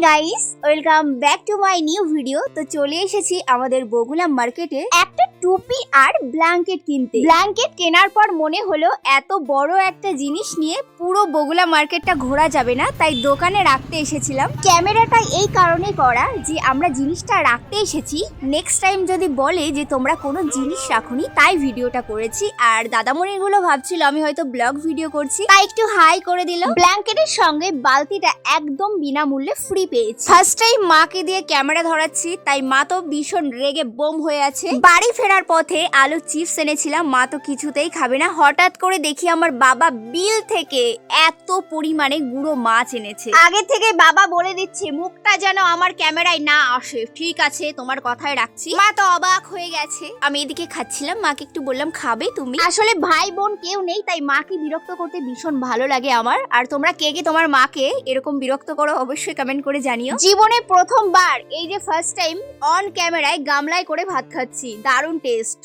Guys, welcome back to my new video. তো চলে এসেছি আমাদের বগুলা মার্কেটে একটা টুপি আর ব্ল্যাঙ্কেট কিনতে। ব্ল্যাঙ্কেট কেনার পর মনে হলো এত বড় একটা জিনিস নিয়ে পুরো বগুলা মার্কেটটা ঘোরা যাবে না, তাই দোকানে রাখতে এসেছিলাম। ক্যামেরাটা এই কারণে করা যে আমরা জিনিসটা রাখতে এসেছি, নেক্সট টাইম যদি বলে যে তোমরা কোনো জিনিস রাখুনি, তাই ভিডিওটা করেছি। আর দাদামণিগুলো ভাবছিল আমি হয়তো ব্লগ ভিডিও করছি, তাই একটু হাই করে দিল। ব্ল্যাঙ্কেটের সঙ্গে বালতিটা একদম বিনামূল্যে ফ্রি পেয়েছি। ফার্স্ট টাইম মাকে দিয়ে ক্যামেরা ধরাচ্ছি, তাই মা তো ভীষণ রেগে বোম হয়ে আছে। বাড়ি ফেরার পথে আলু চিপস এনেছিলাম, মা তো কিছুতেই খাবে না। হঠাৎ করে দেখি আমার বাবা বিল থেকে এত পরিমাণে গুঁড়ো মাছ এনেছে। আগে থেকে বাবা বলে দিচ্ছে মুখটা যেন আমার ক্যামেরায় না আসে। ঠিক আছে, তোমার কথাই রাখছি। মা তো অবাক হয়ে গেছে। আমি এদিকে খাচ্ছিলাম, মাকে একটু বললাম খাবে তুমি। আসলে ভাই বোন কেউ নেই, তাই মাকে বিরক্ত করতে ভীষণ ভালো লাগে আমার। আর তোমরা কে কে তোমার মাকে এরকম বিরক্ত করো অবশ্যই কমেন্ট করে জানিও। জীবনে প্রথমবার এই যে ফার্স্ট টাইম অন ক্যামেরায় গামলায় করে ভাত খাচ্ছি, দারুণ টেস্ট।